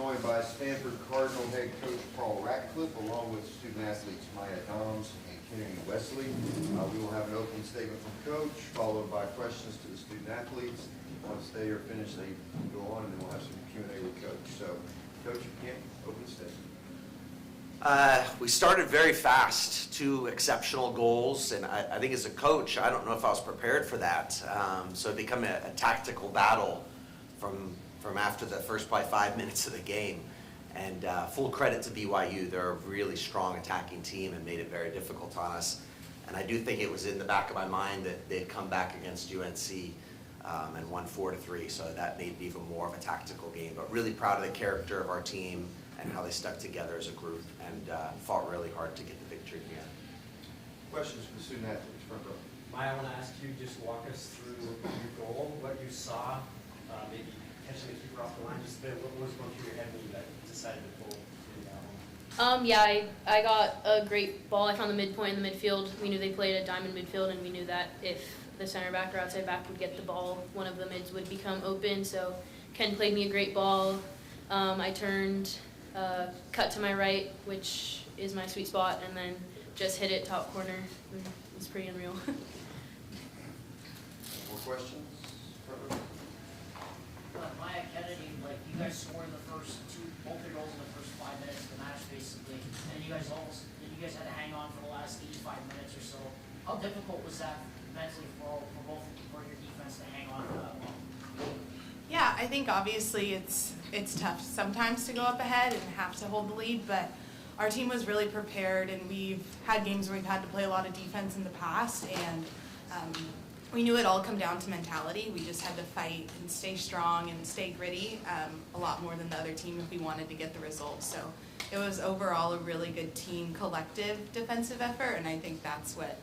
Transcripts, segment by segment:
joined by Stanford Cardinal head coach Paul Ratcliffe, along with student athletes Maya Doms and Kennedy Wesley. We will have an opening statement from Coach, followed by questions to the student athletes. Once they are finished, they go on, and then we'll have some Q&A with Coach. So, Coach, you can open statement. We started very fast, 2 exceptional goals, and I think as a coach, I don't know if I was prepared for that. So it became a tactical battle from after the first probably 5 minutes of the game. And full credit to BYU. They're a really strong attacking team and made it very difficult on us. And I do think it was in the back of my mind that they'd come back against UNC and won 4-3. So that made it even more of a tactical game. But really proud of the character of our team and how they stuck together as a group and fought really hard to get the victory again. Questions for the student athletes, front row. Maya, I want to ask you, just walk us through your goal, what you saw, maybe catching the keeper off the line, just a bit, what was going through your head when you decided to pull that one? Yeah, I got a great ball. I found the midpoint in the midfield. We knew they played a diamond midfield, and we knew that if the center back or outside back would get the ball, one of the mids would become open. So Ken played me a great ball. I turned, cut to my right, which is my sweet spot, and then just hit it top corner. It was pretty unreal. More questions? Maya, Kennedy, like you guys scored the first both your goals in the first 5 minutes of the match, basically, and you guys had to hang on for the last 85 minutes or so. How difficult was that mentally for your defense to hang on for that long? Yeah, I think obviously it's tough sometimes to go up ahead and have to hold the lead, but our team was really prepared, and we've had games where we've had to play a lot of defense in the past, and we knew it all come down to mentality. We just had to fight and stay strong and stay gritty a lot more than the other team if we wanted to get the results. So it was overall a really good team collective defensive effort, and I think that's what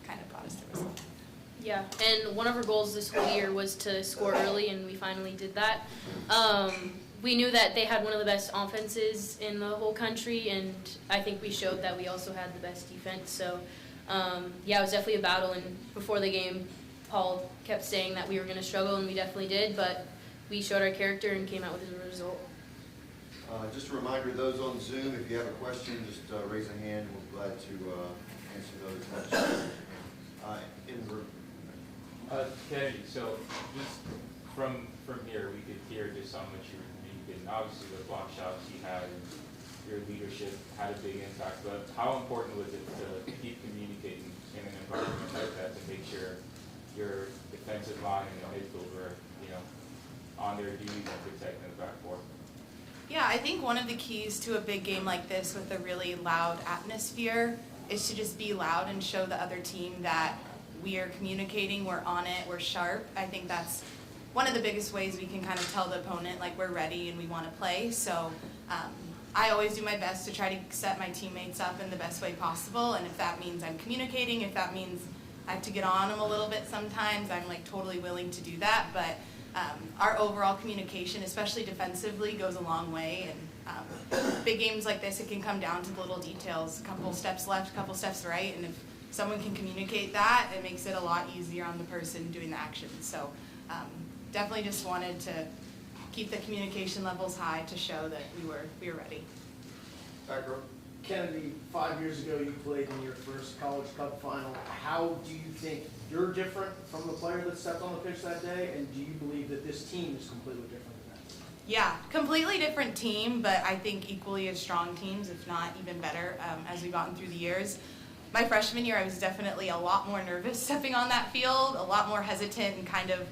kind of got us the result. Yeah, and one of our goals this whole year was to score early, and we finally did that. We knew that they had one of the best offenses in the whole country, and I think we showed that we also had the best defense. So, yeah, it was definitely a battle, and before the game, Paul kept saying that we were going to struggle, and we definitely did, but we showed our character and came out with a result. Just a reminder, those on Zoom, if you have a question, just raise a hand. We're glad to answer those questions. In the room. Kennedy, so just from here, we could hear just how much you were communicating. Obviously, the block shots you had and your leadership had a big impact, but how important was it to keep communicating in an environment like that to make sure your defensive line and your midfield were, on their duties and protecting the back four? Yeah, I think one of the keys to a big game like this with a really loud atmosphere is to just be loud and show the other team that we are communicating, we're on it, we're sharp. I think that's one of the biggest ways we can kind of tell the opponent like we're ready and we want to play. So I always do my best to try to set my teammates up in the best way possible, and if that means I'm communicating, if that means I have to get on them a little bit sometimes, I'm like totally willing to do that. But our overall communication, especially defensively, goes a long way. And big games like this, it can come down to the little details, a couple steps left, a couple steps right, and if someone can communicate that, it makes it a lot easier on the person doing the action. So definitely just wanted to keep the communication levels high to show that we were ready. Back row. Kennedy, 5 years ago you played in your first College Cup final. How do you think you're different from the player that stepped on the pitch that day, and do you believe that this team is completely different than that? Yeah, completely different team, but I think equally as strong teams, if not even better, as we've gotten through the years. My freshman year, I was definitely a lot more nervous stepping on that field, a lot more hesitant, and kind of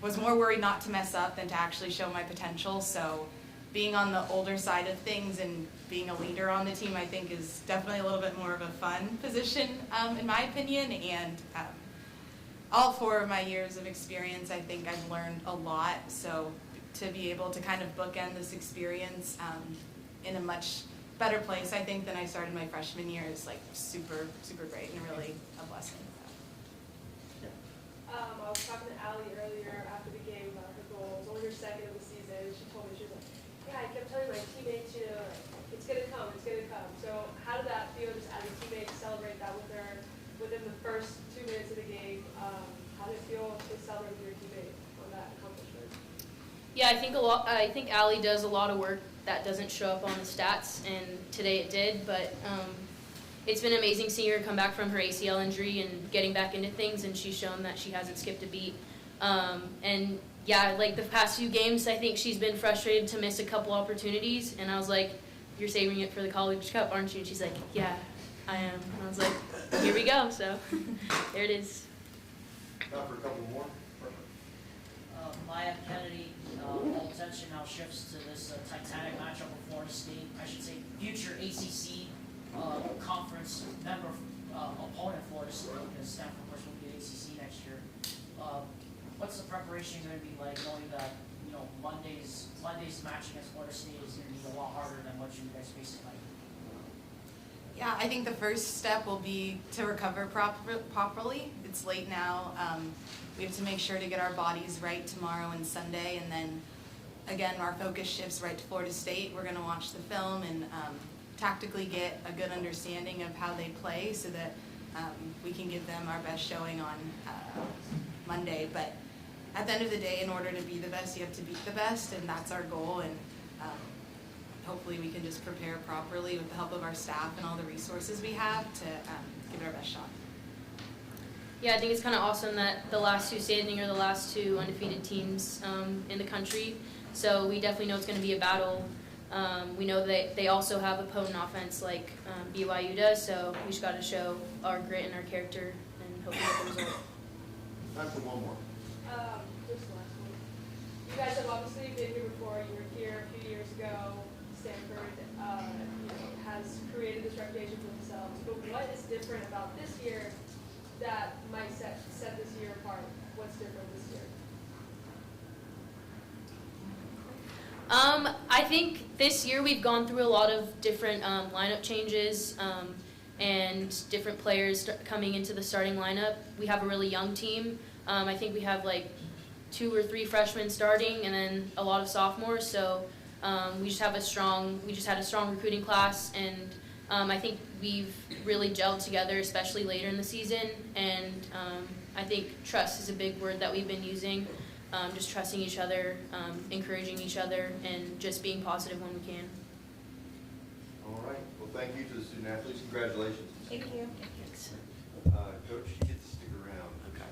was more worried not to mess up than to actually show my potential. So being on the older side of things and being a leader on the team, I think, is definitely a little bit more of a fun position, in my opinion. And all 4 of my years of experience, I think I've learned a lot. So to be able to kind of bookend this experience in a much better place, I think, than I started my freshman year is like super, super great and really a blessing. I was talking to Allie earlier after the game about her goals. Only her second of the season. She told me, she was like, yeah, I kept telling my teammates, it's going to come, it's going to come. So how did that feel just as a teammate to celebrate that with her within the first 2 minutes of the game? How did it feel to celebrate with your teammate on that accomplishment? Yeah, I think Allie does a lot of work that doesn't show up on the stats, and today it did. But it's been amazing seeing her come back from her ACL injury and getting back into things, and she's shown that she hasn't skipped a beat. And yeah, like the past few games, I think she's been frustrated to miss a couple opportunities, and I was like, "You're saving it for the College Cup, aren't you?" And she's like, "Yeah, I am." And I was like, "Here we go." So there it is. Time for a couple more. Maya, Kennedy, all attention now shifts to this titanic matchup with Florida State. I should say future ACC conference member opponent Florida State, because Stanford, of course, will be ACC next year. What's the preparation going to be like, knowing that Monday's match against Florida State is going to be a lot harder than what you guys face tonight? Yeah, I think the first step will be to recover properly. It's late now. We have to make sure to get our bodies right tomorrow and Sunday, and then again, our focus shifts right to Florida State. We're going to watch the film and tactically get a good understanding of how they play, so that we can give them our best showing on Monday. But at the end of the day, in order to be the best, you have to beat the best, and that's our goal. And hopefully we can just prepare properly with the help of our staff and all the resources we have to give it our best shot. Yeah, I think it's kind of awesome that the last two standing are the last two undefeated teams in the country. So we definitely know it's going to be a battle. We know that they also have a potent offense like BYU does, so we just got to show our grit and our character and hope we get the result. Time for one more. Just the last one. You guys have obviously been here before. You were here a few years ago. Stanford, has created this reputation for themselves. But what is different about this year that might set this year apart? What's different this year? I think this year we've gone through a lot of different lineup changes and different players coming into the starting lineup. We have a really young team. I think we have like 2 or 3 freshmen starting, and then a lot of sophomores. So we just had a strong recruiting class, and I think we've really gelled together, especially later in the season. And I think trust is a big word that we've been using. Just trusting each other, encouraging each other, and just being positive when we can. All right. Well, thank you to the student athletes. Congratulations. Thank you. Thanks. Coach, you get to stick around. Okay.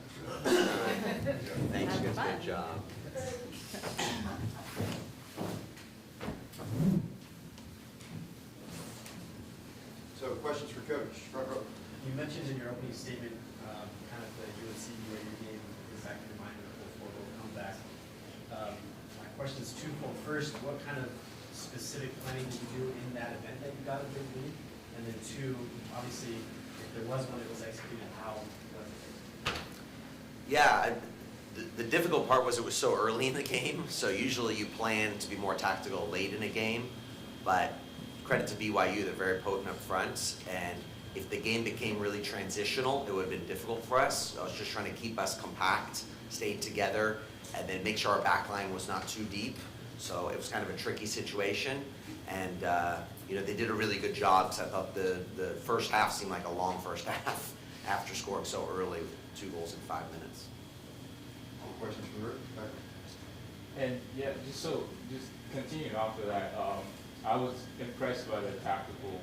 Thanks, you guys. Good job. So, questions for Coach? Front row. You mentioned in your opening statement kind of the UNC BYU game is back in your mind before we'll come back. My question is twofold. First, what kind of specific planning did you do in that event that you got a big lead? And then 2, obviously, if there was one that was executed, how was it? Yeah, the difficult part was it was so early in the game, so usually you plan to be more tactical late in a game, but credit to BYU, they're very potent up front, and if the game became really transitional, it would have been difficult for us. I was just trying to keep us compact, stay together, and then make sure our back line was not too deep. So it was kind of a tricky situation, and they did a really good job, because I thought the first half seemed like a long first half after scoring so early with 2 goals in 5 minutes. Questions from Rick? And yeah, just continuing off of that, I was impressed by the tactical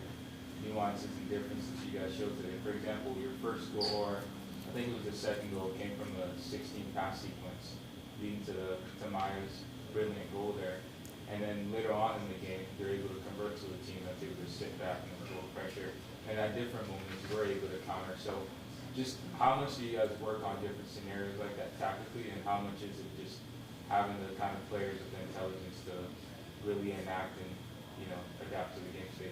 nuances and differences you guys showed today. For example, your first goal, or I think it was the second goal, came from the 16-pass sequence, leading to Maya's brilliant goal there. And then later on in the game, you're able to convert to a team that's able to sit back and control pressure. And at different moments, you were able to counter. So just how much do you guys work on different scenarios like that tactically, and how much is it just having the kind of players with the intelligence to really enact and adapt to the game state?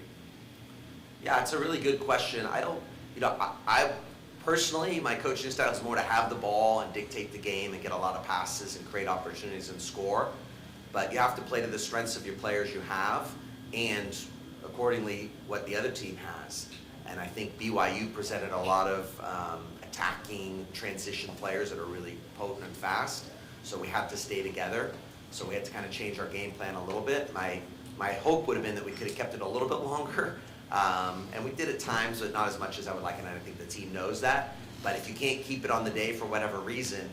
Yeah, it's a really good question. I personally, my coaching style is more to have the ball and dictate the game and get a lot of passes and create opportunities and score. But you have to play to the strengths of your players you have, and accordingly what the other team has. And I think BYU presented a lot of attacking transition players that are really potent and fast. So we had to stay together. So we had to kind of change our game plan a little bit. My hope would have been that we could have kept it a little bit longer. And we did at times, but not as much as I would like, and I think the team knows that. But if you can't keep it on the day for whatever reason,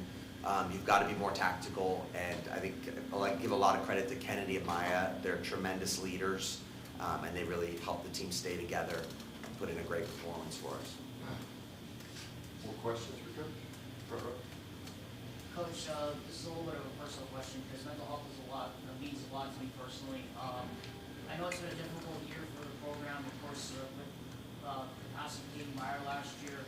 You've got to be more tactical, and I think I'll give a lot of credit to Kennedy and Maya. They're tremendous leaders, and they really help the team stay together and put in a great performance for us. More questions for Coach? Front row. Coach, this is a little bit of a personal question because mental health is means a lot to me personally. I know it's been a difficult year for the program, of course, with the passing of Katie Meyer last year.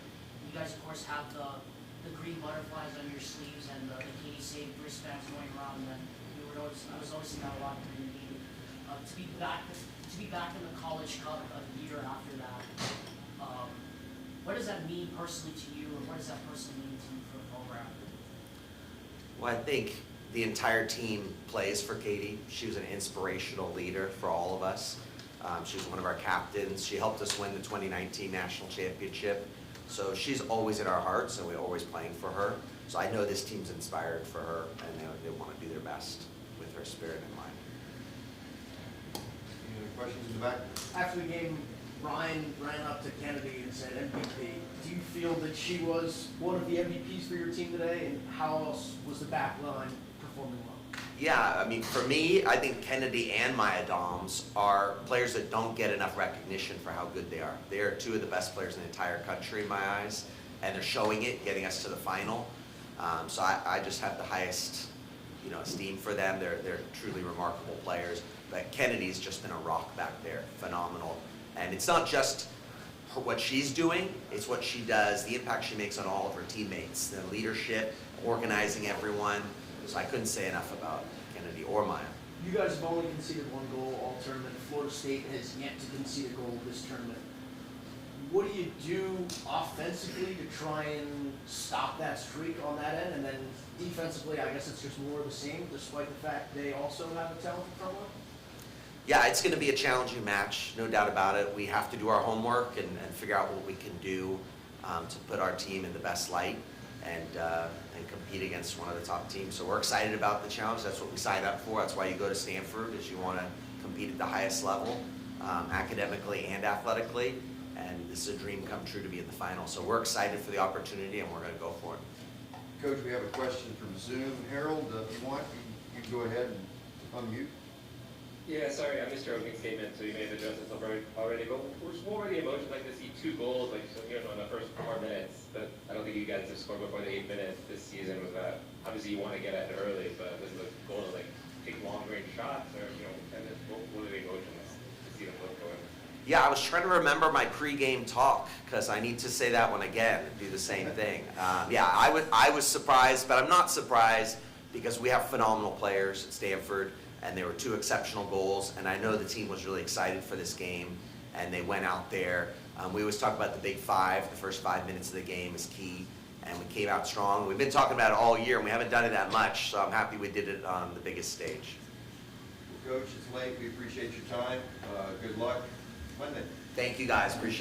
You guys, of course, have the green butterflies on your sleeves and the Katie Save wristbands going around. And I was noticing that a lot during the game. To be back in the College Cup a year after that, what does that mean personally to you, and what does that personally mean to you for the program? Well, I think the entire team plays for Katie. She was an inspirational leader for all of us. She was one of our captains. She helped us win the 2019 national championship. So she's always in our hearts, and we're always playing for her. So I know this team's inspired for her, and they want to do their best with her spirit in mind. Any other questions in the back? After the game, Ryan ran up to Kennedy and said MVP. Do you feel that she was one of the MVPs for your team today, and how else was the back line performing well? Yeah, I mean, for me, I think Kennedy and Maya Doms are players that don't get enough recognition for how good they are. They are two of the best players in the entire country in my eyes, and they're showing it, getting us to the final. So I just have the highest, esteem for them. They're truly remarkable players. But Kennedy's just been a rock back there, phenomenal. And it's not just what she's doing, it's what she does, the impact she makes on all of her teammates, the leadership, organizing everyone. So I couldn't say enough about Kennedy or Maya. You guys have only conceded one goal all tournament. Florida State has yet to concede a goal this tournament. What do you do offensively to try and stop that streak on that end? And then defensively, I guess it's just more of the same, despite the fact they also have a talented front line? Yeah, it's going to be a challenging match, no doubt about it. We have to do our homework and figure out what we can do to put our team in the best light and compete against one of the top teams. So we're excited about the challenge. That's what we signed up for. That's why you go to Stanford, is you want to compete at the highest level, academically and athletically. And this is a dream come true to be in the final. So we're excited for the opportunity, and we're going to go for it. Coach, we have a question from Zoom. Harold, if you want, you can go ahead and unmute. Yeah, sorry, I missed your opening statement, so you may have addressed this already, but what were the emotions like to see 2 goals, in the first 4 minutes, but I don't think you guys have scored before the 8 minutes this season. Was that, obviously you want to get ahead early, but was the goal to take long-range shots, or, and what are the emotions to see them both going? Yeah, I was trying to remember my pregame talk, because I need to say that one again and do the same thing. I was surprised, but I'm not surprised because we have phenomenal players at Stanford, and there were 2 exceptional goals, and I know the team was really excited for this game, and they went out there. We always talk about the big 5. The first 5 minutes of the game is key, and we came out strong. We've been talking about it all year, and we haven't done it that much, so I'm happy we did it on the biggest stage. Coach, it's late. We appreciate your time. Good luck Monday. Thank you, guys. Appreciate it.